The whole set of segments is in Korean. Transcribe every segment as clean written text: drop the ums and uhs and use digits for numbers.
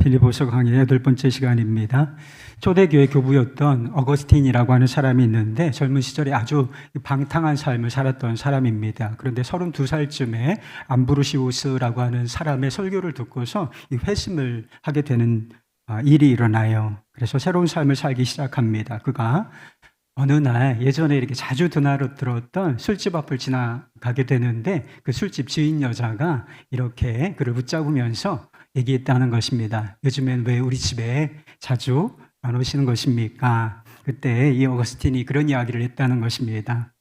빌립보서 강의 8번째 시간입니다. 초대교회 교부였던 어거스틴이라고 하는 사람이 있는데 젊은 시절에 아주 방탕한 삶을 살았던 사람입니다. 그런데 32살쯤에 암브로시우스라고 하는 사람의 설교를 듣고서 회심을 하게 되는 일이 일어나요. 그래서 새로운 삶을 살기 시작합니다. 그가 어느 날 예전에 이렇게 자주 들었던 술집 앞을 지나가게 되는데 그 술집 주인 여자가 이렇게 그를 붙잡으면서 얘기했다는 것입니다. 요즘엔 왜 우리 집에 자주 안 오시는 것입니까? 그때 이 어거스틴이 그런 이야기를 했다는 것입니다.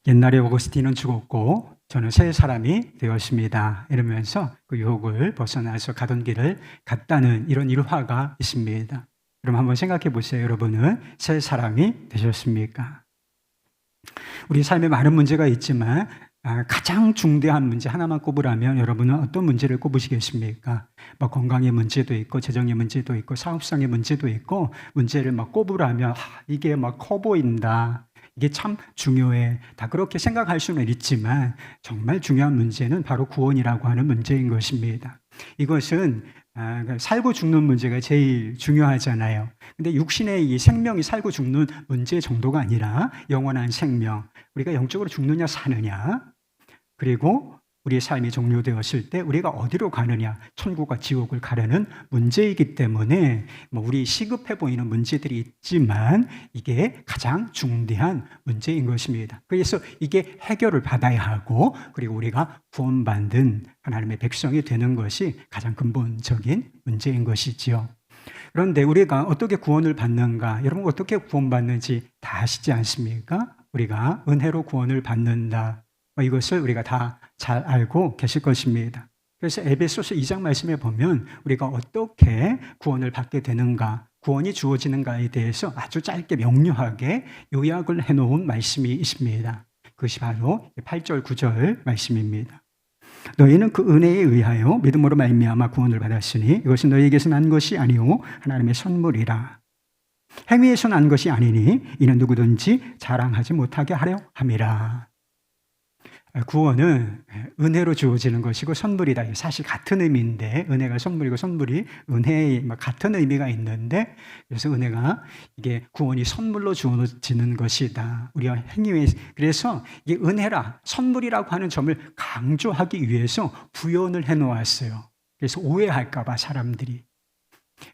옛날에 어거스틴은 죽었고 저는 새 사람이 되었습니다. 이러면서 그 유혹을 벗어나서 가던 길을 갔다는 이런 일화가 있습니다. 그럼 한번 생각해 보세요. 여러분은 새 사람이 되셨습니까? 우리 삶에 많은 문제가 있지만 가장 중대한 문제 하나만 꼽으라면 여러분은 어떤 문제를 꼽으시겠습니까? 건강의 문제도 있고 재정의 문제도 있고 사업상의 문제도 있고 문제를 꼽으라면 이게 커 보인다. 이게 참 중요해. 다 그렇게 생각할 수는 있지만 정말 중요한 문제는 바로 구원이라고 하는 문제인 것입니다. 이것은 살고 죽는 문제가 제일 중요하잖아요. 근데 육신의 이 생명이 살고 죽는 문제 정도가 아니라 영원한 생명, 우리가 영적으로 죽느냐 사느냐, 그리고 우리의 삶이 종료되었을 때 우리가 어디로 가느냐, 천국과 지옥을 가려는 문제이기 때문에 우리 시급해 보이는 문제들이 있지만 이게 가장 중대한 문제인 것입니다. 그래서 이게 해결을 받아야 하고 그리고 우리가 구원받은 하나님의 백성이 되는 것이 가장 근본적인 문제인 것이지요. 그런데 우리가 어떻게 구원을 받는가? 여러분 어떻게 구원받는지 다 아시지 않습니까? 우리가 은혜로 구원을 받는다. 이것을 우리가 다 잘 알고 계실 것입니다. 그래서 에베소서 2장 말씀에 보면 우리가 어떻게 구원을 받게 되는가, 구원이 주어지는가에 대해서 아주 짧게 명료하게 요약을 해놓은 말씀이 있습니다. 그것이 바로 8절 9절 말씀입니다. 너희는 그 은혜에 의하여 믿음으로 말미암아 구원을 받았으니 이것은 너희에게서 난 것이 아니오 하나님의 선물이라. 행위에서 난 것이 아니니 이는 누구든지 자랑하지 못하게 하려 함이라. 구원은 은혜로 주어지는 것이고 선물이다. 사실 같은 의미인데 은혜가 선물이고 선물이 은혜의 같은 의미가 있는데 그래서 은혜가 이게 구원이 선물로 주어지는 것이다. 우리가 행위에 그래서 이게 은혜라 선물이라고 하는 점을 강조하기 위해서 부연을 해놓았어요. 그래서 오해할까 봐 사람들이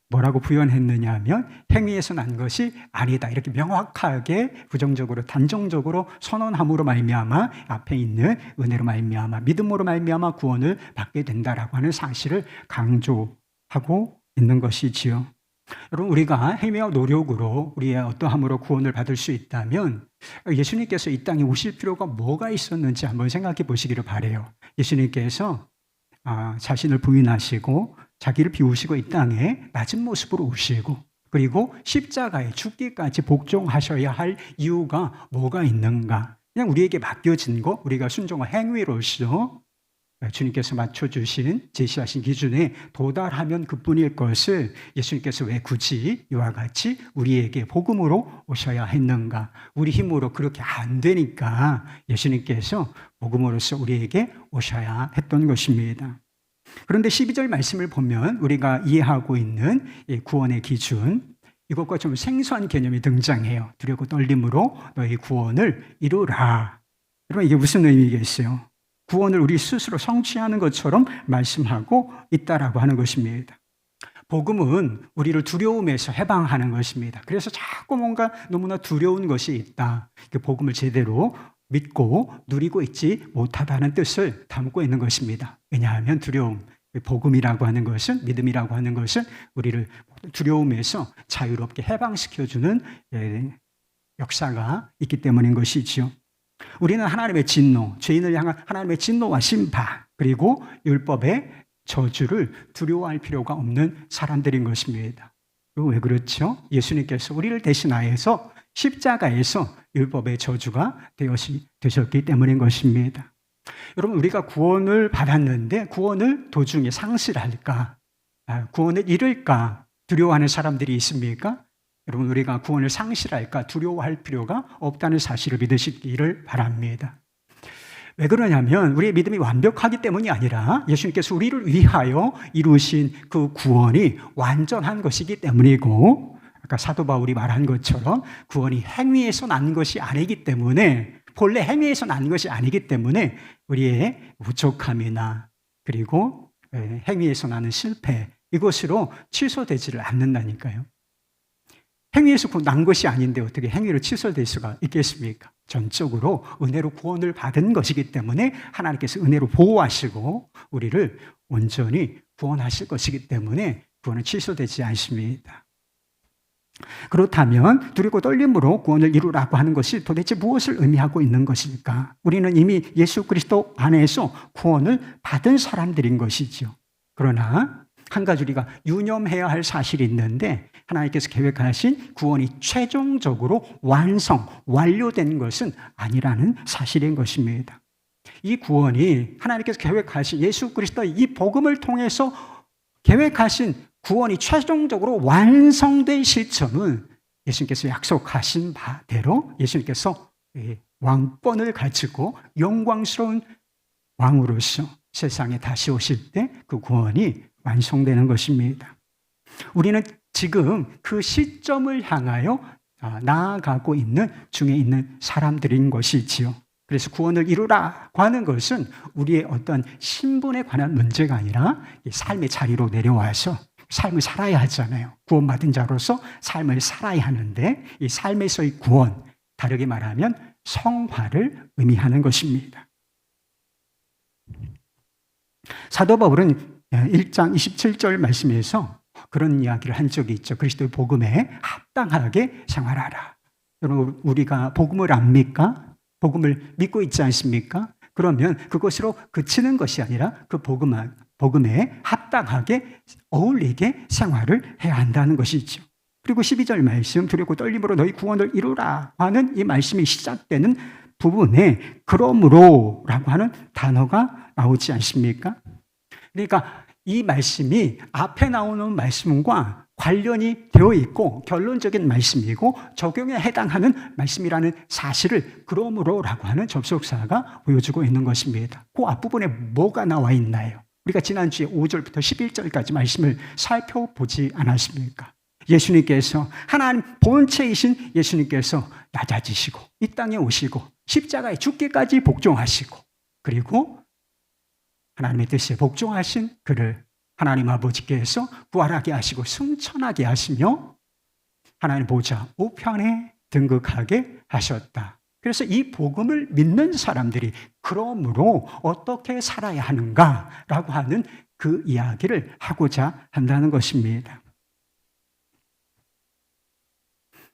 뭐라고 부연했느냐 하면 행위에서 난 것이 아니다. 이렇게 명확하게 부정적으로 단정적으로 선언함으로 말미암아 앞에 있는 은혜로 말미암아 믿음으로 말미암아 구원을 받게 된다라고 하는 사실을 강조하고 있는 것이지요. 여러분 우리가 행위와 노력으로 우리의 어떠함으로 구원을 받을 수 있다면 예수님께서 이 땅에 오실 필요가 뭐가 있었는지 한번 생각해 보시기를 바라요. 예수님께서 자신을 부인하시고 자기를 비우시고 이 땅에 낮은 모습으로 오시고 그리고 십자가에 죽기까지 복종하셔야 할 이유가 뭐가 있는가? 그냥 우리에게 맡겨진 거 우리가 순종한 행위로서 주님께서 맞춰주신 제시하신 기준에 도달하면 그뿐일 것을 예수님께서 왜 굳이 이와 같이 우리에게 복음으로 오셔야 했는가? 우리 힘으로 그렇게 안 되니까 예수님께서 복음으로서 우리에게 오셔야 했던 것입니다. 그런데 12절 말씀을 보면 우리가 이해하고 있는 구원의 기준 이것과 좀 생소한 개념이 등장해요. 두려고 떨림으로 너희 구원을 이루라. 여러분 이게 무슨 의미겠어요? 구원을 우리 스스로 성취하는 것처럼 말씀하고 있다라고 하는 것입니다. 복음은 우리를 두려움에서 해방하는 것입니다. 그래서 자꾸 뭔가 너무나 두려운 것이 있다. 복음을 제대로 믿고 누리고 있지 못하다는 뜻을 담고 있는 것입니다. 왜냐하면 두려움, 복음이라고 하는 것은 믿음이라고 하는 것은 우리를 두려움에서 자유롭게 해방시켜주는 역사가 있기 때문인 것이지요. 우리는 하나님의 진노, 죄인을 향한 하나님의 진노와 심판 그리고 율법의 저주를 두려워할 필요가 없는 사람들인 것입니다. 왜 그렇죠? 예수님께서 우리를 대신하여서 십자가에서 율법의 저주가 되셨기 때문인 것입니다. 여러분 우리가 구원을 받았는데 구원을 도중에 상실할까? 구원을 잃을까? 두려워하는 사람들이 있습니까? 여러분 우리가 구원을 상실할까? 두려워할 필요가 없다는 사실을 믿으시기를 바랍니다. 왜 그러냐면 우리의 믿음이 완벽하기 때문이 아니라 예수님께서 우리를 위하여 이루신 그 구원이 완전한 것이기 때문이고, 아까 사도 바울이 말한 것처럼 구원이 행위에서 난 것이 아니기 때문에, 본래 행위에서 난 것이 아니기 때문에 우리의 부족함이나 그리고 행위에서 나는 실패, 이것으로 취소되지를 않는다니까요. 행위에서 난 것이 아닌데 어떻게 행위로 취소될 수가 있겠습니까? 전적으로 은혜로 구원을 받은 것이기 때문에 하나님께서 은혜로 보호하시고 우리를 온전히 구원하실 것이기 때문에 구원은 취소되지 않습니다. 그렇다면 두렵고 떨림으로 구원을 이루라고 하는 것이 도대체 무엇을 의미하고 있는 것일까? 우리는 이미 예수 그리스도 안에서 구원을 받은 사람들인 것이죠. 그러나 한 가지 우리가 유념해야 할 사실이 있는데, 하나님께서 계획하신 구원이 최종적으로 완료된 것은 아니라는 사실인 것입니다. 이 구원이 하나님께서 계획하신 예수 그리스도의 이 복음을 통해서 계획하신 구원이 최종적으로 완성된 시점은 예수님께서 약속하신 바대로 예수님께서 왕권을 가지고 영광스러운 왕으로서 세상에 다시 오실 때 그 구원이 완성되는 것입니다. 우리는 지금 그 시점을 향하여 나아가고 있는 중에 있는 사람들인 것이지요. 그래서 구원을 이루라고 하는 것은 우리의 어떤 신분에 관한 문제가 아니라 삶의 자리로 내려와서 삶을 살아야 하잖아요. 구원받은 자로서 삶을 살아야 하는데, 이 삶에서의 구원, 다르게 말하면 성화를 의미하는 것입니다. 사도 바울은 1장 27절 말씀에서 그런 이야기를 한 적이 있죠. 그리스도의 복음에 합당하게 생활하라. 여러분, 우리가 복음을 압니까? 복음을 믿고 있지 않습니까? 그러면 그것으로 그치는 것이 아니라 그 복음에 합당하게 어울리게 생활을 해야 한다는 것이죠. 그리고 12절 말씀, 두렵고 떨림으로 너희 구원을 이루라 하는 이 말씀이 시작되는 부분에 그러므로라고 하는 단어가 나오지 않습니까? 그러니까 이 말씀이 앞에 나오는 말씀과 관련이 되어 있고 결론적인 말씀이고 적용에 해당하는 말씀이라는 사실을 그러므로라고 하는 접속사가 보여주고 있는 것입니다. 그 앞부분에 뭐가 나와 있나요? 우리가 지난주에 5절부터 11절까지 말씀을 살펴보지 않았습니까? 예수님께서, 하나님 본체이신 예수님께서 낮아지시고 이 땅에 오시고 십자가에 죽기까지 복종하시고, 그리고 하나님의 뜻에 복종하신 그를 하나님 아버지께서 부활하게 하시고 승천하게 하시며 하나님 보좌 우편에 등극하게 하셨다. 그래서 이 복음을 믿는 사람들이 그러므로 어떻게 살아야 하는가라고 하는 그 이야기를 하고자 한다는 것입니다.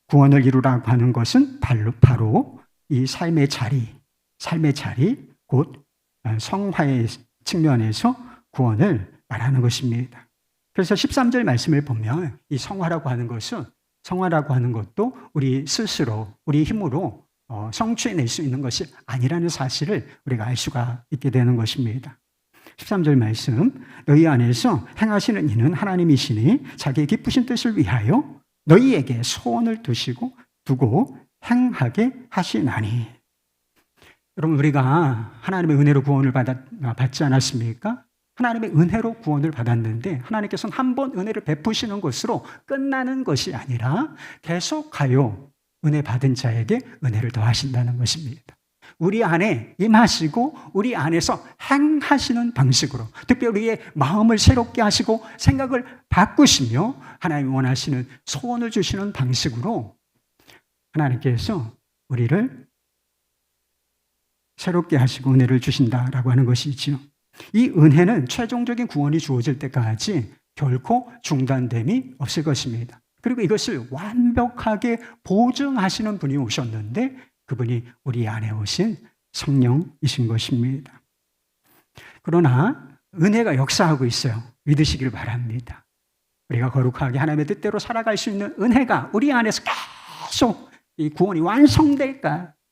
구원을 이루라고 하는 것은 바로 이 삶의 자리, 곧 성화의 측면에서 구원을 말하는 것입니다. 그래서 13절 말씀을 보면 이 성화라고 하는 것도 우리 스스로, 우리 힘으로 성취해낼 수 있는 것이 아니라는 사실을 우리가 알 수가 있게 되는 것입니다. 13절 말씀, 너희 안에서 행하시는 이는 하나님이시니 자기의 기쁘신 뜻을 위하여 너희에게 소원을 두고 행하게 하시나니. 여러분, 우리가 하나님의 은혜로 구원을 받지 않았습니까? 하나님의 은혜로 구원을 받았는데 하나님께서는 한 번 은혜를 베푸시는 것으로 끝나는 것이 아니라 계속하여 은혜 받은 자에게 은혜를 더하신다는 것입니다. 우리 안에 임하시고 우리 안에서 행하시는 방식으로, 특별히 우리의 마음을 새롭게 하시고 생각을 바꾸시며 하나님이 원하시는 소원을 주시는 방식으로 하나님께서 우리를 새롭게 하시고 은혜를 주신다라고 하는 것이지요. 이 은혜는 최종적인 구원이 주어질 때까지 결코 중단됨이 없을 것입니다. 그리고 이것을 완벽하게 보증하시는 분이 오셨는데 그분이 우리 안에 오신 성령이신 것입니다. 그러나 은혜가 역사하고 있어요. 믿으시길 바랍니다. 우리가 거룩하게 하나님의 뜻대로 살아갈 수 있는 은혜가 우리 안에서 계속 이 구원이 완성될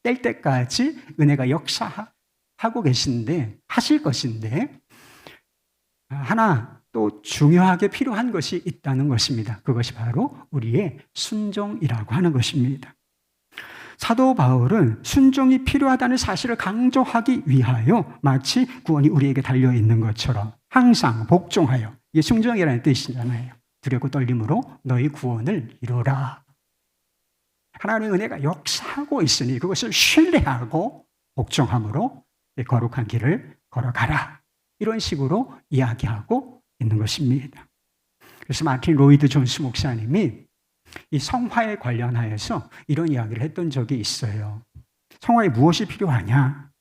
때까지 은혜가 역사하고 하실 것인데, 하나 또 중요하게 필요한 것이 있다는 것입니다. 그것이 바로 우리의 순종이라고 하는 것입니다. 사도 바울은 순종이 필요하다는 사실을 강조하기 위하여 마치 구원이 우리에게 달려있는 것처럼 항상 복종하여, 이게 순종이라는 뜻이잖아요. 두렵고 떨림으로 너희 구원을 이루라. 하나님의 은혜가 역사하고 있으니 그것을 신뢰하고 복종함으로 거룩한 길을 걸어가라. 이런 식으로 이야기하고 있는 것입니다. 그래서 마틴 로이드 존스 목사님이 이 성화에 관련하여서 이런 이야기를 했던 적이 있어요. 성화에 무엇이 필요하냐?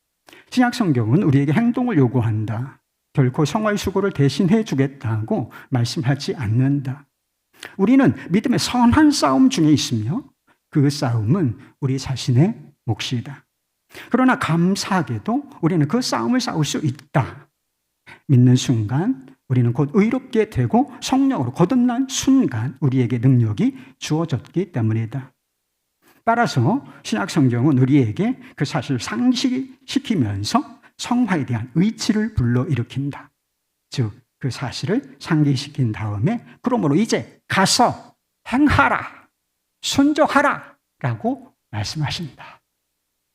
신약 성경은 우리에게 행동을 요구한다. 결코 성화의 수고를 대신해 주겠다고 말씀하지 않는다. 우리는 믿음의 선한 싸움 중에 있으며 그 싸움은 우리 자신의 몫이다. 그러나 감사하게도 우리는 그 싸움을 싸울 수 있다. 믿는 순간 우리는 곧 의롭게 되고 성령으로 거듭난 순간 우리에게 능력이 주어졌기 때문이다. 따라서 신약 성경은 우리에게 그 사실을 상기시키면서 성화에 대한 의지를 불러일으킨다. 즉, 그 사실을 상기시킨 다음에 그러므로 이제 가서 행하라, 순종하라 라고 말씀하신다.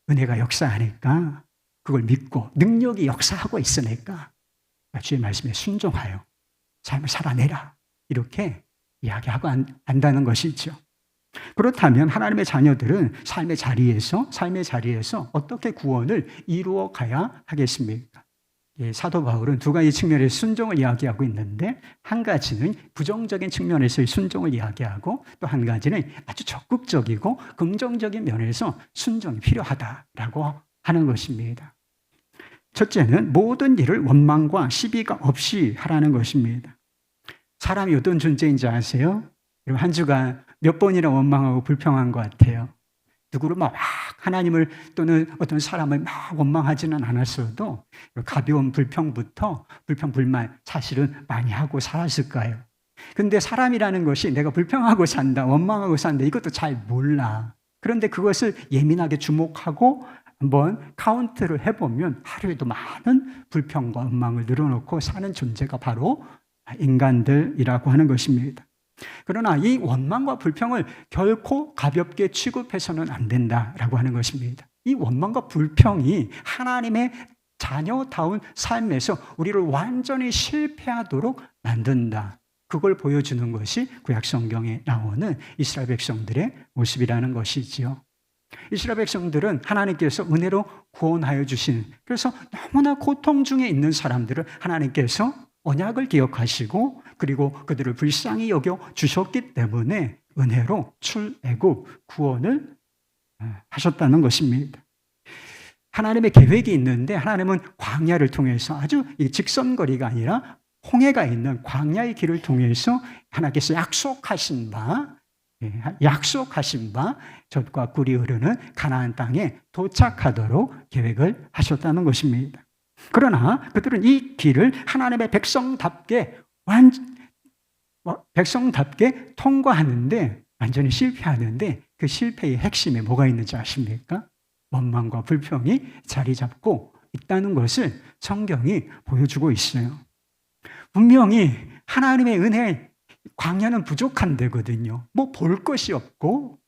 은혜가 역사하니까 그걸 믿고 능력이 역사하고 있으니까 주의 말씀에 순종하여 삶을 살아내라. 이렇게 이야기하고 안다는 것이죠. 그렇다면 하나님의 자녀들은 삶의 자리에서 어떻게 구원을 이루어 가야 하겠습니까? 사도 바울은 두 가지 측면에서 순종을 이야기하고 있는데 한 가지는 부정적인 측면에서의 순종을 이야기하고 또 한 가지는 아주 적극적이고 긍정적인 면에서 순종이 필요하다라고 하는 것입니다. 첫째는 모든 일을 원망과 시비가 없이 하라는 것입니다. 사람이 어떤 존재인지 아세요? 한 주간 몇 번이나 원망하고 불평한 것 같아요. 누구를 막 하나님을 또는 어떤 사람을 막 원망하지는 않았어도 가벼운 불평부터 불평, 불만 사실은 많이 하고 살았을 거예요. 근데 사람이라는 것이 내가 불평하고 산다, 원망하고 산다 이것도 잘 몰라. 그런데 그것을 예민하게 주목하고 한번 카운트를 해보면 하루에도 많은 불평과 원망을 늘어놓고 사는 존재가 바로 인간들이라고 하는 것입니다. 그러나 이 원망과 불평을 결코 가볍게 취급해서는 안 된다라고 하는 것입니다. 이 원망과 불평이 하나님의 자녀다운 삶에서 우리를 완전히 실패하도록 만든다. 그걸 보여주는 것이 구약 성경에 나오는 이스라엘 백성들의 모습이라는 것이지요. 이스라엘 백성들은 하나님께서 은혜로 구원하여 주신, 그래서 너무나 고통 중에 있는 사람들을 하나님께서 언약을 기억하시고 그리고 그들을 불쌍히 여겨 주셨기 때문에 은혜로 출애굽 구원을 하셨다는 것입니다. 하나님의 계획이 있는데 하나님은 광야를 통해서 아주 직선거리가 아니라 홍해가 있는 광야의 길을 통해서 하나님께서 약속하신 바 젖과 꿀이 흐르는 가나안 땅에 도착하도록 계획을 하셨다는 것입니다. 그러나 그들은 이 길을 하나님의 백성답게 통과하는데 완전히 실패하는데 그 실패의 핵심에 뭐가 있는지 아십니까? 원망과 불평이 자리 잡고 있다는 것을 성경이 보여주고 있어요. 분명히 하나님의 은혜, 광야는 부족한 데거든요. 뭐 볼 것이 없고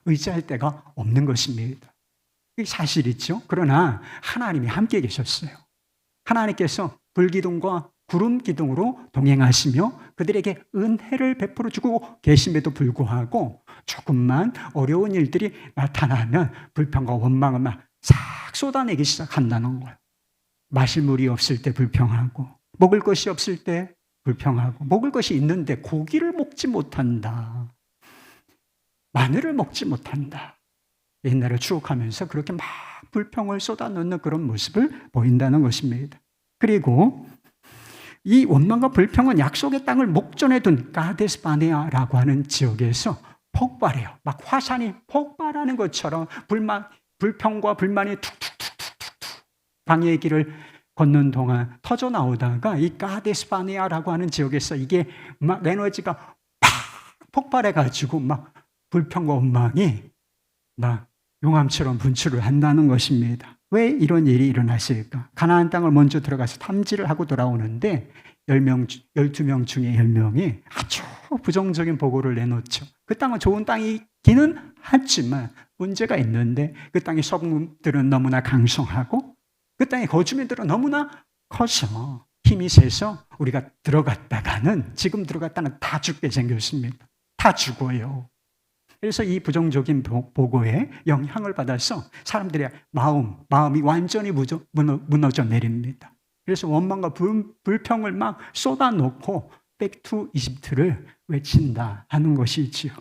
의지할 데가 없는 것입니다. 이게 사실이죠. 그러나 하나님이 함께 계셨어요. 하나님께서 불기둥과 구름 기둥으로 동행하시며 그들에게 은혜를 베풀어 주고 계심에도 불구하고 조금만 어려운 일들이 나타나면 불평과 원망을 막 싹 쏟아내기 시작한다는 거예요. 마실 물이 없을 때 불평하고 먹을 것이 없을 때 불평하고 먹을 것이 있는데 고기를 먹지 못한다. 마늘을 먹지 못한다. 옛날을 추억하면서 그렇게 막 불평을 쏟아놓는 그런 모습을 보인다는 것입니다. 그리고 이 원망과 불평은 약속의 땅을 목전에 둔 가데스 바네아라고 하는 지역에서 폭발해요. 막 화산이 폭발하는 것처럼 불평과 불만이 툭툭툭툭툭 광야의 길을 걷는 동안 터져 나오다가 이 가데스 바네아라고 하는 지역에서 이게 막 에너지가 팍 폭발해가지고 막 불평과 원망이 막 용암처럼 분출을 한다는 것입니다. 왜 이런 일이 일어났을까? 가나안 땅을 먼저 들어가서 탐지를 하고 돌아오는데 12명 중에 10명이 아주 부정적인 보고를 내놓죠. 그 땅은 좋은 땅이기는 하지만 문제가 있는데 그 땅의 소금들은 너무나 강성하고 그 땅의 거주민들은 너무나 커서 힘이 세서 우리가 들어갔다가는 지금 들어갔다는 다 죽게 생겼습니다. 다 죽어요. 그래서 이 부정적인 보고에 영향을 받아서 사람들의 마음이 완전히 무너져 내립니다. 그래서 원망과 불평을 막 쏟아놓고 백투 이집트를 외친다 하는 것이지요.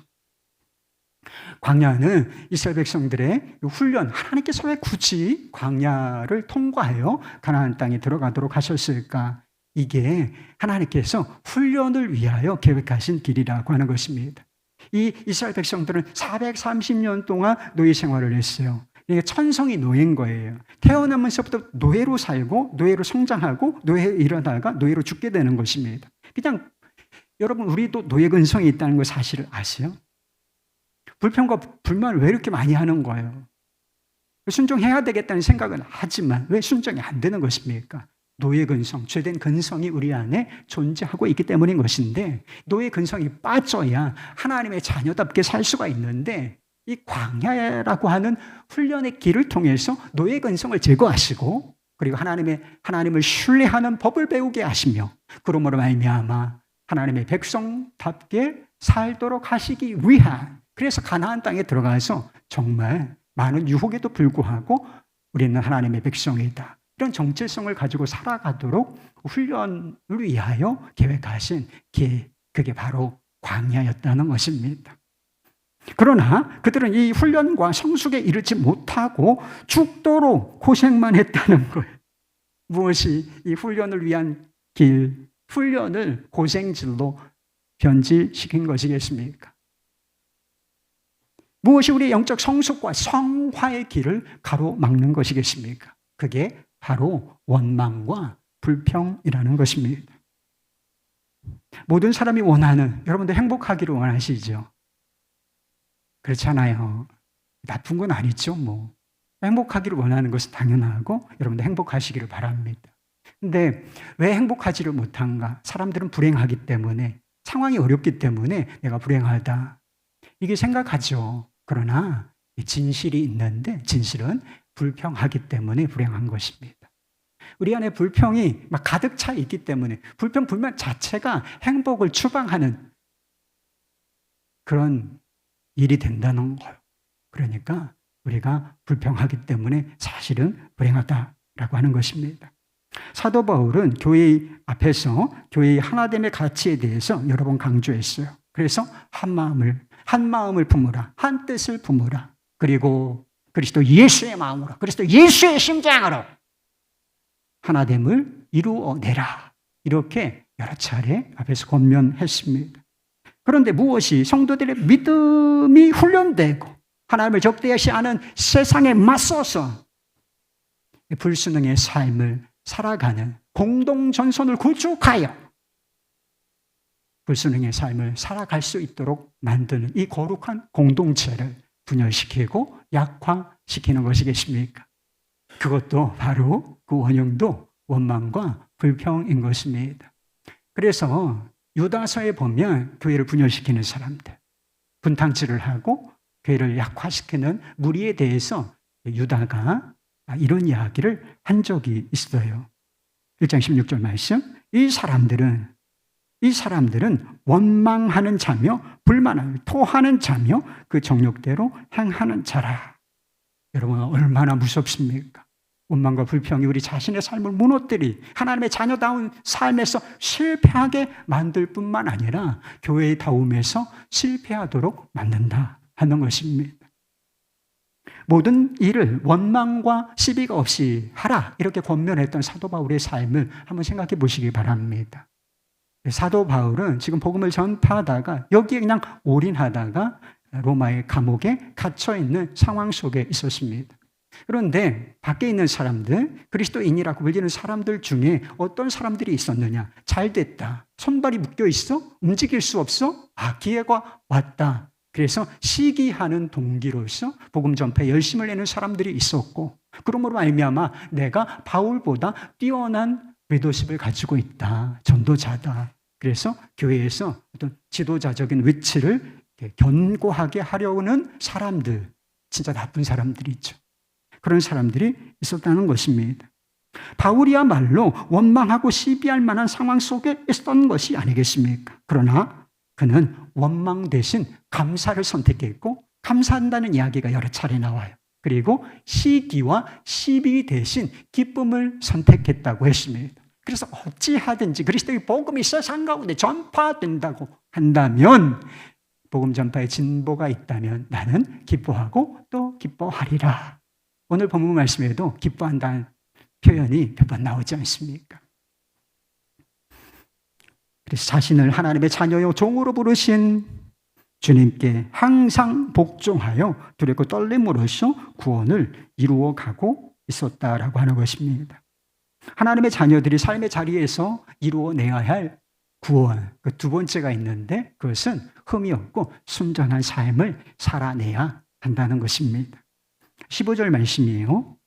광야는 이스라엘 백성들의 훈련, 하나님께서 왜 굳이 광야를 통과하여 가나안 땅에 들어가도록 하셨을까? 이게 하나님께서 훈련을 위하여 계획하신 길이라고 하는 것입니다. 이 이스라엘 백성들은 430년 동안 노예 생활을 했어요. 그러니까 천성이 노예인 거예요. 태어나면서부터 노예로 살고 노예로 성장하고 노예에 일어나다가 노예로 죽게 되는 것입니다. 그냥 여러분 우리도 노예 근성이 있다는 걸 사실을 아세요? 불평과 불만을 왜 이렇게 많이 하는 거예요? 순종해야 되겠다는 생각은 하지만 왜 순종이 안 되는 것입니까? 노예 근성, 죄된 근성이 우리 안에 존재하고 있기 때문인 것인데 노예 근성이 빠져야 하나님의 자녀답게 살 수가 있는데 이 광야라고 하는 훈련의 길을 통해서 노예 근성을 제거하시고 그리고 하나님을 신뢰하는 법을 배우게 하시며 그러므로 말미암아 하나님의 백성답게 살도록 하시기 위한 그래서 가나안 땅에 들어가서 정말 많은 유혹에도 불구하고 우리는 하나님의 백성이다. 이런 정체성을 가지고 살아가도록 훈련을 위하여 계획하신 길, 그게 바로 광야였다는 것입니다. 그러나 그들은 이 훈련과 성숙에 이르지 못하고 죽도록 고생만 했다는 거예요. 무엇이 이 훈련을 위한 길, 훈련을 고생질로 변질시킨 것이겠습니까? 무엇이 우리의 영적 성숙과 성화의 길을 가로막는 것이겠습니까? 그게 바로 원망과 불평이라는 것입니다. 모든 사람이 원하는, 여러분들 행복하기를 원하시죠? 그렇잖아요. 나쁜 건 아니죠, 뭐. 행복하기를 원하는 것은 당연하고 여러분들 행복하시기를 바랍니다. 근데 왜 행복하지를 못한가? 사람들은 불행하기 때문에, 상황이 어렵기 때문에 내가 불행하다. 이게 생각하죠. 그러나 진실이 있는데 진실은 불평하기 때문에 불행한 것입니다. 우리 안에 불평이 막 가득 차 있기 때문에 불평, 불만 자체가 행복을 추방하는 그런 일이 된다는 거예요. 그러니까 우리가 불평하기 때문에 사실은 불행하다라고 하는 것입니다. 사도 바울은 교회 앞에서 교회의 하나됨의 가치에 대해서 여러 번 강조했어요. 그래서 한 마음을 품으라, 한 뜻을 품으라. 그리고 그리스도 예수의 마음으로, 그리스도 예수의 심장으로 하나됨을 이루어내라. 이렇게 여러 차례 앞에서 권면했습니다. 그런데 무엇이 성도들의 믿음이 훈련되고 하나님을 적대시하는 세상에 맞서서 불순응의 삶을 살아가는 공동전선을 구축하여 불순응의 삶을 살아갈 수 있도록 만드는 이 거룩한 공동체를 분열시키고 약화시키는 것이겠습니까? 그것도 바로 그 원흉도 원망과 불평인 것입니다. 그래서 유다서에 보면 교회를 분열시키는 사람들, 분탕질을 하고 교회를 약화시키는 무리에 대해서 유다가 이런 이야기를 한 적이 있어요. 1장 16절 말씀. 이 사람들은 원망하는 자며 불만을 토하는 자며 그 정욕대로 행하는 자라. 여러분 얼마나 무섭습니까? 원망과 불평이 우리 자신의 삶을 무너뜨리 하나님의 자녀다운 삶에서 실패하게 만들 뿐만 아니라 교회의 다움에서 실패하도록 만든다 하는 것입니다. 모든 일을 원망과 시비가 없이 하라 이렇게 권면했던 사도 바울의 삶을 한번 생각해 보시기 바랍니다. 사도 바울은 지금 복음을 전파하다가 여기에 그냥 올인하다가 로마의 감옥에 갇혀있는 상황 속에 있었습니다. 그런데 밖에 있는 사람들, 그리스도인이라고 불리는 사람들 중에 어떤 사람들이 있었느냐? 잘 됐다. 손발이 묶여 있어? 움직일 수 없어? 기회가 왔다. 그래서 시기하는 동기로서 복음 전파에 열심을 내는 사람들이 있었고, 그러므로 말미암아 내가 바울보다 뛰어난 리더십을 가지고 있다. 전도자다. 그래서 교회에서 어떤 지도자적인 위치를 견고하게 하려는 사람들, 진짜 나쁜 사람들이죠. 그런 사람들이 있었다는 것입니다. 바울이야말로 원망하고 시비할 만한 상황 속에 있었던 것이 아니겠습니까? 그러나 그는 원망 대신 감사를 선택했고 감사한다는 이야기가 여러 차례 나와요. 그리고 시기와 시비 대신 기쁨을 선택했다고 했습니다. 그래서 어찌하든지 그리스도의 복음이 세상 가운데 전파된다고 한다면, 복음 전파에 진보가 있다면 나는 기뻐하고 또 기뻐하리라. 오늘 본문 말씀에도 기뻐한다는 표현이 몇 번 나오지 않습니까? 그래서 자신을 하나님의 자녀요 종으로 부르신 주님께 항상 복종하여 두렵고 떨림으로써 구원을 이루어가고 있었다라고 하는 것입니다. 하나님의 자녀들이 삶의 자리에서 이루어내야 할 구원, 그 두 번째가 있는데 그것은 흠이 없고 순전한 삶을 살아내야 한다는 것입니다. 15절 말씀이에요.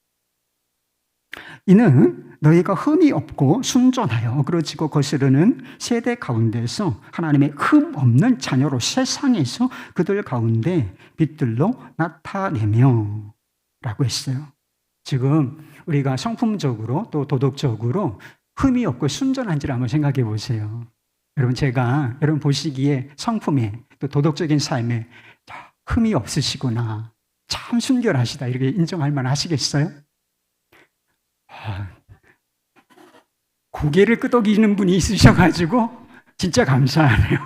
이는 너희가 흠이 없고 순전하여 어그러지고 거스르는 세대 가운데서 하나님의 흠 없는 자녀로 세상에서 그들 가운데 빛들로 나타내며 라고 했어요. 지금 우리가 성품적으로 또 도덕적으로 흠이 없고 순전한지를 한번 생각해 보세요. 여러분, 제가 여러분 보시기에 성품에 또 도덕적인 삶에 흠이 없으시구나, 참 순결하시다 이렇게 인정할 만하시겠어요? 고개를 끄덕이는 분이 있으셔가지고 진짜 감사하네요.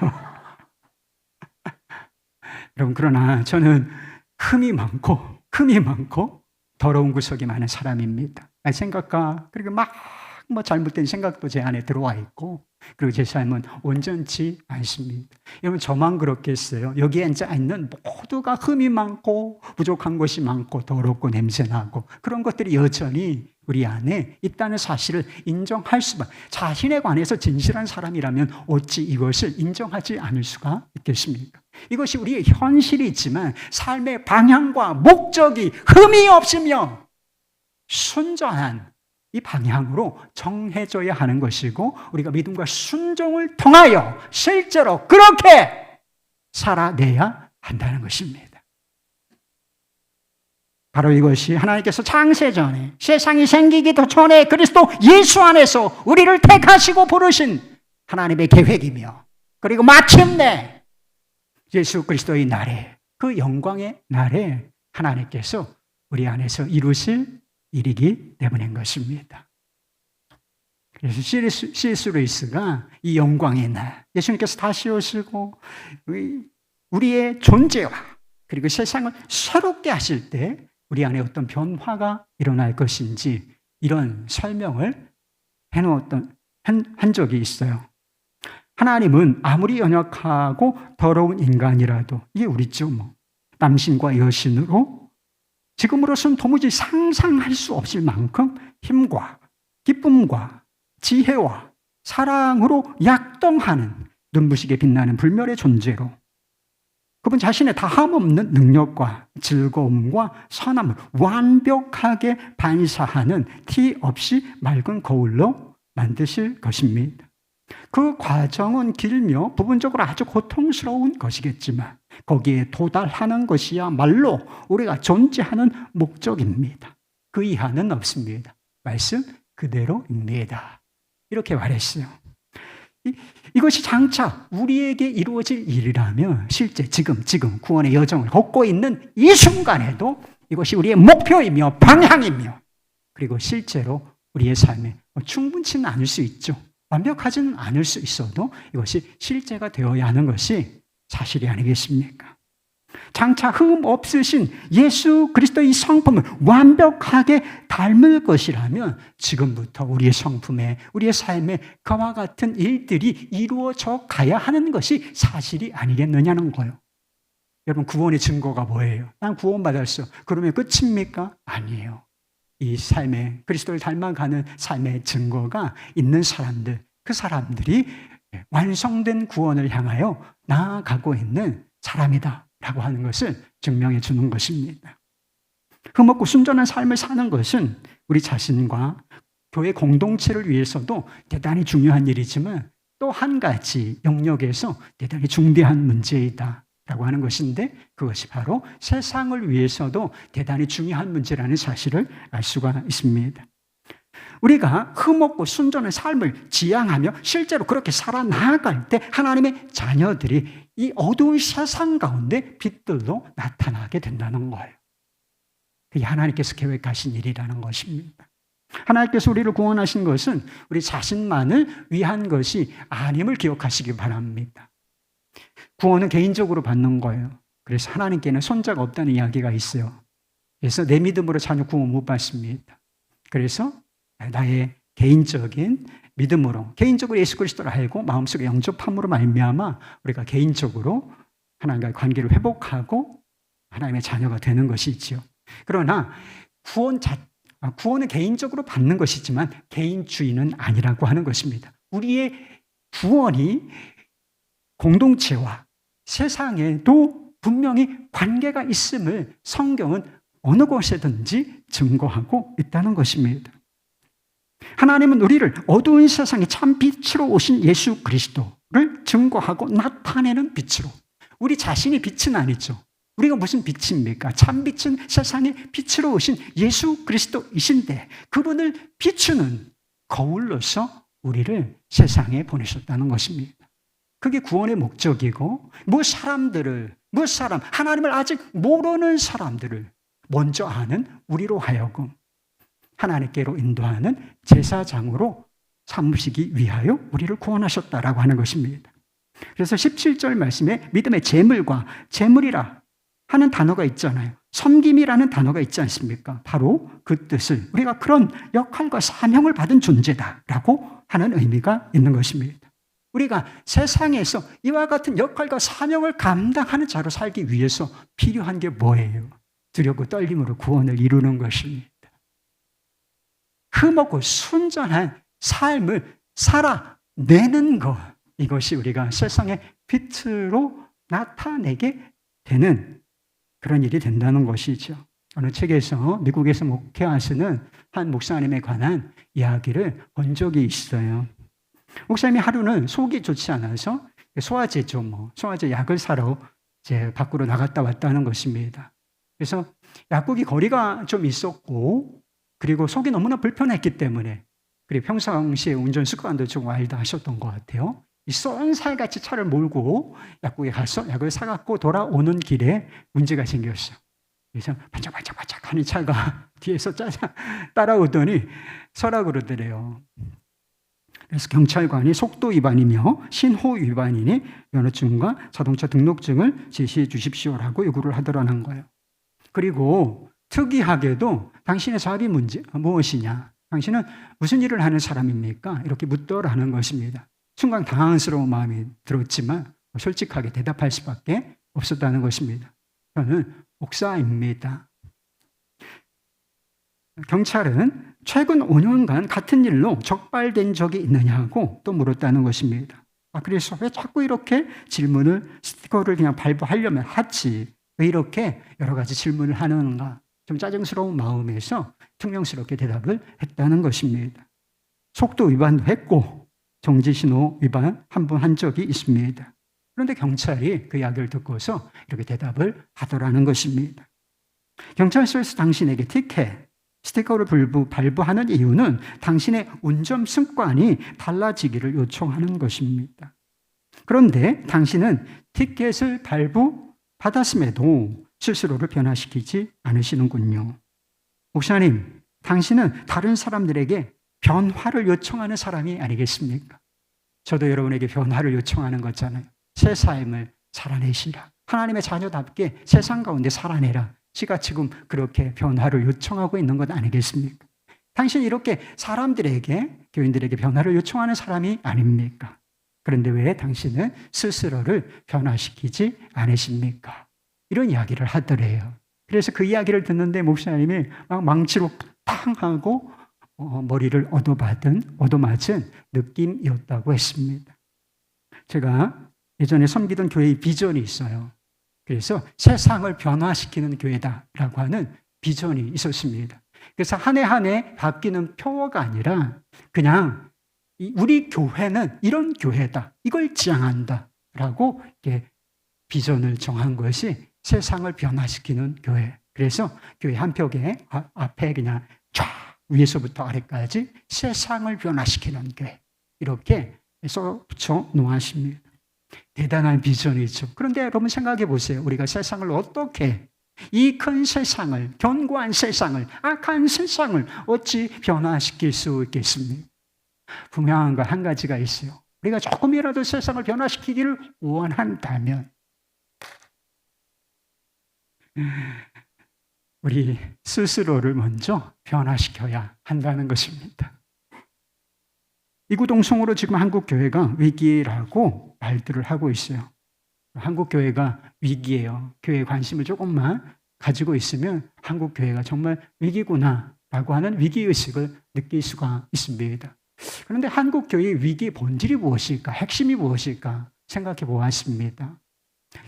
여러분, 그러나 저는 흠이 많고 더러운 구석이 많은 사람입니다. 생각과 그리고 막 잘못된 생각도 제 안에 들어와 있고, 그리고 제 삶은 온전치 않습니다. 여러분, 저만 그렇겠어요? 여기에 앉아 있는 모두가 흠이 많고 부족한 것이 많고 더럽고 냄새나고 그런 것들이 여전히 우리 안에 있다는 사실을 인정할 수밖에. 자신에 관해서 진실한 사람이라면 어찌 이것을 인정하지 않을 수가 있겠습니까? 이것이 우리의 현실이지만 삶의 방향과 목적이 흠이 없으며 순전한 이 방향으로 정해져야 하는 것이고, 우리가 믿음과 순종을 통하여 실제로 그렇게 살아내야 한다는 것입니다. 바로 이것이 하나님께서 창세전에, 세상이 생기기도 전에 그리스도 예수 안에서 우리를 택하시고 부르신 하나님의 계획이며, 그리고 마침내 예수 그리스도의 날에, 그 영광의 날에 하나님께서 우리 안에서 이루실 일이기 때문인 것입니다. 그래서 C.S. 루이스가 이 영광의 날, 예수님께서 다시 오시고 우리의 존재와 그리고 세상을 새롭게 하실 때 우리 안에 어떤 변화가 일어날 것인지 이런 설명을 한 적이 있어요. 하나님은 아무리 연약하고 더러운 인간이라도, 이게 우리죠, 남신과 여신으로 지금으로서는 도무지 상상할 수 없을 만큼 힘과 기쁨과 지혜와 사랑으로 약동하는 눈부시게 빛나는 불멸의 존재로, 그분 자신의 다함없는 능력과 즐거움과 선함을 완벽하게 반사하는 티 없이 맑은 거울로 만드실 것입니다. 그 과정은 길며 부분적으로 아주 고통스러운 것이겠지만 거기에 도달하는 것이야말로 우리가 존재하는 목적입니다. 그 이하는 없습니다. 말씀 그대로입니다. 이렇게 말했어요. 이것이 장차 우리에게 이루어질 일이라면 실제 지금 구원의 여정을 걷고 있는 이 순간에도 이것이 우리의 목표이며 방향이며, 그리고 실제로 우리의 삶에 충분치는 않을 수 있죠. 완벽하지는 않을 수 있어도 이것이 실제가 되어야 하는 것이 사실이 아니겠습니까? 장차 흠 없으신 예수 그리스도의 성품을 완벽하게 닮을 것이라면 지금부터 우리의 성품에, 우리의 삶에 그와 같은 일들이 이루어져 가야 하는 것이 사실이 아니겠느냐는 거예요. 여러분, 구원의 증거가 뭐예요? 난 구원받았어. 그러면 끝입니까? 아니에요. 이 삶에 그리스도를 닮아가는 삶의 증거가 있는 사람들, 그 사람들이 완성된 구원을 향하여 나아가고 있는 사람이다 라고 하는 것을 증명해 주는 것입니다. 흠없고 순전한 삶을 사는 것은 우리 자신과 교회 공동체를 위해서도 대단히 중요한 일이지만 또 한 가지 영역에서 대단히 중대한 문제이다 라고 하는 것인데 그것이 바로 세상을 위해서도 대단히 중요한 문제라는 사실을 알 수가 있습니다. 우리가 흠없고 순전한 삶을 지향하며 실제로 그렇게 살아나갈 때 하나님의 자녀들이 이 어두운 세상 가운데 빛들로 나타나게 된다는 거예요. 그게 하나님께서 계획하신 일이라는 것입니다. 하나님께서 우리를 구원하신 것은 우리 자신만을 위한 것이 아님을 기억하시기 바랍니다. 구원은 개인적으로 받는 거예요. 그래서 하나님께는 손자가 없다는 이야기가 있어요. 그래서 내 믿음으로 자녀 구원 못 받습니다. 그래서 나의 개인적인 믿음으로, 개인적으로 예수 그리스도를 알고 마음속에 영접함으로 말미암아 우리가 개인적으로 하나님과의 관계를 회복하고 하나님의 자녀가 되는 것이지요. 그러나 구원은 개인적으로 받는 것이지만 개인주의는 아니라고 하는 것입니다. 우리의 구원이 공동체와 세상에도 분명히 관계가 있음을 성경은 어느 곳에든지 증거하고 있다는 것입니다. 하나님은 우리를 어두운 세상에 참 빛으로 오신 예수 그리스도를 증거하고 나타내는 빛으로, 우리 자신이 빛은 아니죠. 우리가 무슨 빛입니까? 참 빛은 세상에 빛으로 오신 예수 그리스도이신데 그분을 비추는 거울로서 우리를 세상에 보내셨다는 것입니다. 그게 구원의 목적이고 하나님을 아직 모르는 사람들을 먼저 아는 우리로 하여금 하나님께로 인도하는 제사장으로 삼으시기 위하여 우리를 구원하셨다라고 하는 것입니다. 그래서 17절 말씀에 믿음의 재물과 재물이라 하는 단어가 있잖아요. 섬김이라는 단어가 있지 않습니까? 바로 그 뜻을 우리가 그런 역할과 사명을 받은 존재다라고 하는 의미가 있는 것입니다. 우리가 세상에서 이와 같은 역할과 사명을 감당하는 자로 살기 위해서 필요한 게 뭐예요? 두렵고 떨림으로 구원을 이루는 것입니다. 흠없고 순전한 삶을 살아내는 것, 이것이 우리가 세상의 빛으로 나타내게 되는 그런 일이 된다는 것이죠. 어느 책에서 미국에서 목회하시는 한 목사님에 관한 이야기를 본 적이 있어요. 목사님이 하루는 속이 좋지 않아서 소화제 약을 사러 이제 밖으로 나갔다 왔다는 것입니다. 그래서 약국이 거리가 좀 있었고, 그리고 속이 너무나 불편했기 때문에, 그리고 평상시에 운전 습관도 좀 와일드하셨던 것 같아요. 이 쏜살같이 차를 몰고 약국에 가서 약을 사갖고 돌아오는 길에 문제가 생겼어요. 그래서 반짝반짝반짝 하는 차가 뒤에서 따라오더니 서라 그러더래요. 그래서 경찰관이 속도 위반이며 신호 위반이니 면허증과 자동차 등록증을 제시해 주십시오라고 요구를 하더라는 거예요. 그리고 특이하게도 당신의 사업이 무엇이냐? 당신은 무슨 일을 하는 사람입니까? 이렇게 묻더라는 것입니다. 순간 당황스러운 마음이 들었지만 솔직하게 대답할 수밖에 없었다는 것입니다. 저는 목사입니다. 경찰은 최근 5년간 같은 일로 적발된 적이 있느냐고 또 물었다는 것입니다. 그래서 왜 자꾸 이렇게 스티커를 그냥 발부하려면 하지, 왜 이렇게 여러 가지 질문을 하는가? 좀 짜증스러운 마음에서 퉁명스럽게 대답을 했다는 것입니다. 속도 위반도 했고 정지신호 위반 한 번 한 적이 있습니다. 그런데 경찰이 그 이야기를 듣고서 이렇게 대답을 하더라는 것입니다. 경찰서에서 당신에게 스티커를 발부하는 이유는 당신의 운전 습관이 달라지기를 요청하는 것입니다. 그런데 당신은 티켓을 발부받았음에도 스스로를 변화시키지 않으시는군요. 목사님, 당신은 다른 사람들에게 변화를 요청하는 사람이 아니겠습니까? 저도 여러분에게 변화를 요청하는 거잖아요. 새 삶을 살아내시라. 하나님의 자녀답게 세상 가운데 살아내라. 제가 지금 그렇게 변화를 요청하고 있는 것 아니겠습니까? 당신이 이렇게 사람들에게, 교인들에게 변화를 요청하는 사람이 아닙니까? 그런데 왜 당신은 스스로를 변화시키지 않으십니까? 이런 이야기를 하더래요. 그래서 그 이야기를 듣는데 목사님이 막 망치로 팡 하고 머리를 얻어맞은 느낌이었다고 했습니다. 제가 예전에 섬기던 교회의 비전이 있어요. 그래서 세상을 변화시키는 교회다라고 하는 비전이 있었습니다. 그래서 한 해 한 해 바뀌는 표어가 아니라 그냥 우리 교회는 이런 교회다, 이걸 지향한다라고 이렇게 비전을 정한 것이 세상을 변화시키는 교회. 그래서 교회 한 벽에 앞에 그냥 쫙 위에서부터 아래까지 세상을 변화시키는 교회. 이렇게 해서 붙여 놓으십니다. 대단한 비전이죠. 그런데 여러분 생각해 보세요. 우리가 세상을 어떻게, 이 큰 세상을, 견고한 세상을, 악한 세상을 어찌 변화시킬 수 있겠습니까? 분명한 것 한 가지가 있어요. 우리가 조금이라도 세상을 변화시키기를 원한다면 우리 스스로를 먼저 변화시켜야 한다는 것입니다. 이구동성으로 지금 한국 교회가 위기라고 말들을 하고 있어요. 한국 교회가 위기예요. 교회에 관심을 조금만 가지고 있으면 한국 교회가 정말 위기구나라고 하는 위기의식을 느낄 수가 있습니다. 그런데 한국 교회의 위기의 본질이 무엇일까? 핵심이 무엇일까? 생각해 보았습니다.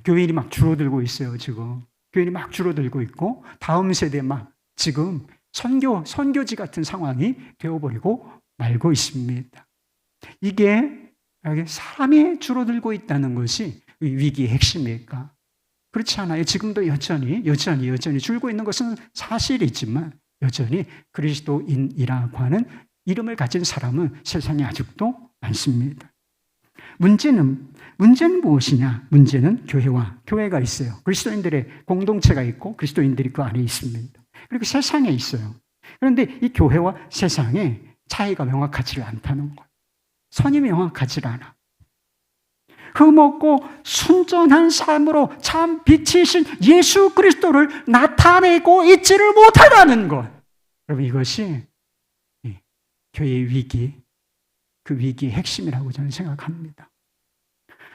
교인이 막 줄어들고 있어요, 지금. 교인이 막 줄어들고 있고, 다음 세대 막 지금 선교지 같은 상황이 되어버리고 말고 있습니다. 이게 사람이 줄어들고 있다는 것이 위기의 핵심일까? 그렇지 않아요. 지금도 여전히 줄고 있는 것은 사실이지만 여전히 그리스도인이라고 하는 이름을 가진 사람은 세상에 아직도 많습니다. 문제는 무엇이냐? 문제는 교회가 있어요. 그리스도인들의 공동체가 있고 그리스도인들이 그 안에 있습니다. 그리고 세상에 있어요. 그런데 이 교회와 세상에 차이가 명확하지 않다는 거예요. 선이 명확하지 않아. 흠없고 순전한 삶으로 참 빛이신 예수 그리스도를 나타내고 있지를 못하다는 것. 여러분, 이것이 교회의 위기, 그 위기의 핵심이라고 저는 생각합니다.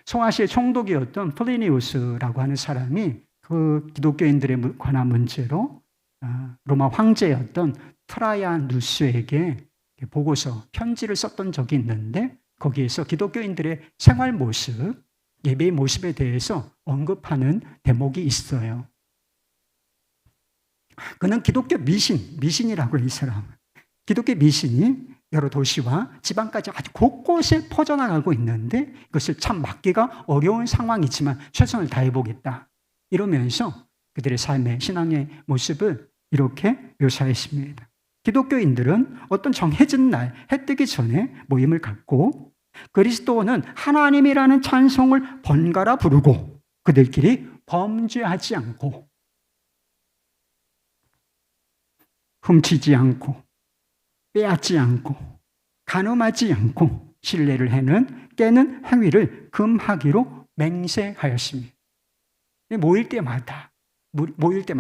소아시아의 총독이었던 플리니우스라고 하는 사람이 그 기독교인들에 관한 문제로 로마 황제였던 트라이아누스에게 보고서, 편지를 썼던 적이 있는데 거기에서 기독교인들의 생활 모습, 예배의 모습에 대해서 언급하는 대목이 있어요. 그는 기독교 미신이라고 해요, 이 사람은. 기독교 미신이 여러 도시와 지방까지 아주 곳곳에 퍼져나가고 있는데 이것을 참 막기가 어려운 상황이지만 최선을 다해보겠다. 이러면서 그들의 삶의 신앙의 모습을 이렇게 묘사했습니다. 기독교인들은 어떤 정해진 날, 해 뜨기 전에 모임을 갖고 그리스도는 하나님이라는 찬송을 번갈아 부르고 그들끼리 범죄하지 않고 훔치지 않고 빼앗지 않고 간음하지 않고 신뢰를 깨는 행위를 금하기로 맹세하였습니다. 모일 때마다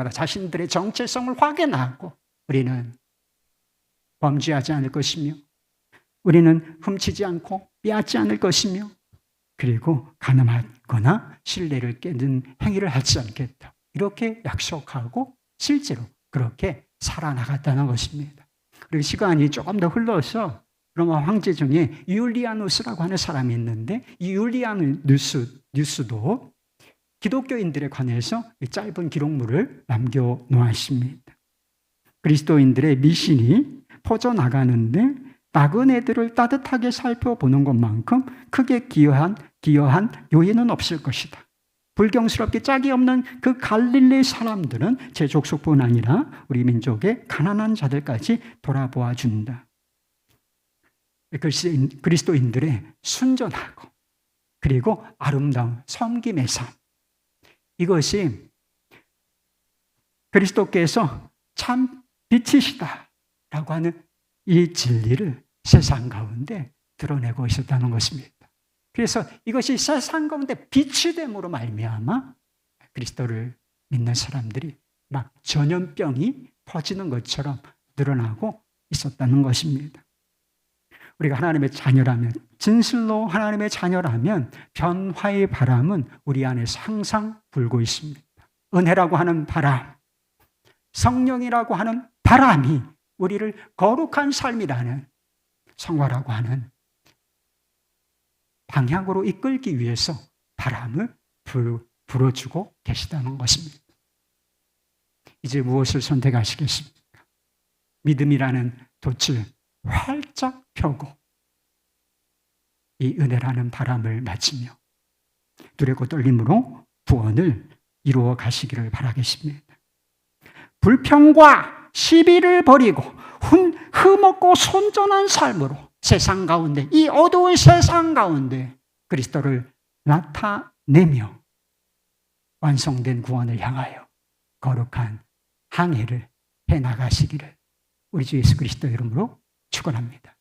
자신들의 정체성을 확인하고 우리는 범죄하지 않을 것이며 우리는 훔치지 않고 빼앗지 않을 것이며 그리고 간음하거나 신뢰를 깨는 행위를 하지 않겠다. 이렇게 약속하고 실제로 그렇게 살아나갔다는 것입니다. 그리고 시간이 조금 더 흘러서 로마 황제 중에 율리아누스라고 하는 사람이 있는데 이 율리아누스도 기독교인들에 관해서 짧은 기록물을 남겨놓았습니다. 그리스도인들의 미신이 퍼져나가는데 나그네들을 따뜻하게 살펴보는 것만큼 크게 기여한 요인은 없을 것이다. 불경스럽게 짝이 없는 그 갈릴리 사람들은 제 족속뿐 아니라 우리 민족의 가난한 자들까지 돌아보아 준다. 그리스도인들의 순전하고 그리고 아름다운 섬김의 삶, 이것이 그리스도께서 참 빛이시다라고 하는 이 진리를 세상 가운데 드러내고 있었다는 것입니다. 그래서 이것이 세상 가운데 빛이 됨으로 말미암아 그리스도를 믿는 사람들이 막 전염병이 퍼지는 것처럼 늘어나고 있었다는 것입니다. 우리가 하나님의 자녀라면, 진실로 하나님의 자녀라면 변화의 바람은 우리 안에서 항상 불고 있습니다. 은혜라고 하는 바람, 성령이라고 하는 바람이 우리를 거룩한 삶이라는 성화라고 하는 방향으로 이끌기 위해서 바람을 불어주고 계시다는 것입니다. 이제 무엇을 선택하시겠습니까? 믿음이라는 돛을 활짝 펴고 이 은혜라는 바람을 맞으며 두렵고 떨림으로 구원을 이루어 가시기를 바라겠습니다. 불평과 시비를 버리고 흠없고 손전한 삶으로 세상 가운데, 이 어두운 세상 가운데 그리스도를 나타내며 완성된 구원을 향하여 거룩한 항해를 해나가시기를 우리 주 예수 그리스도 이름으로 축원합니다.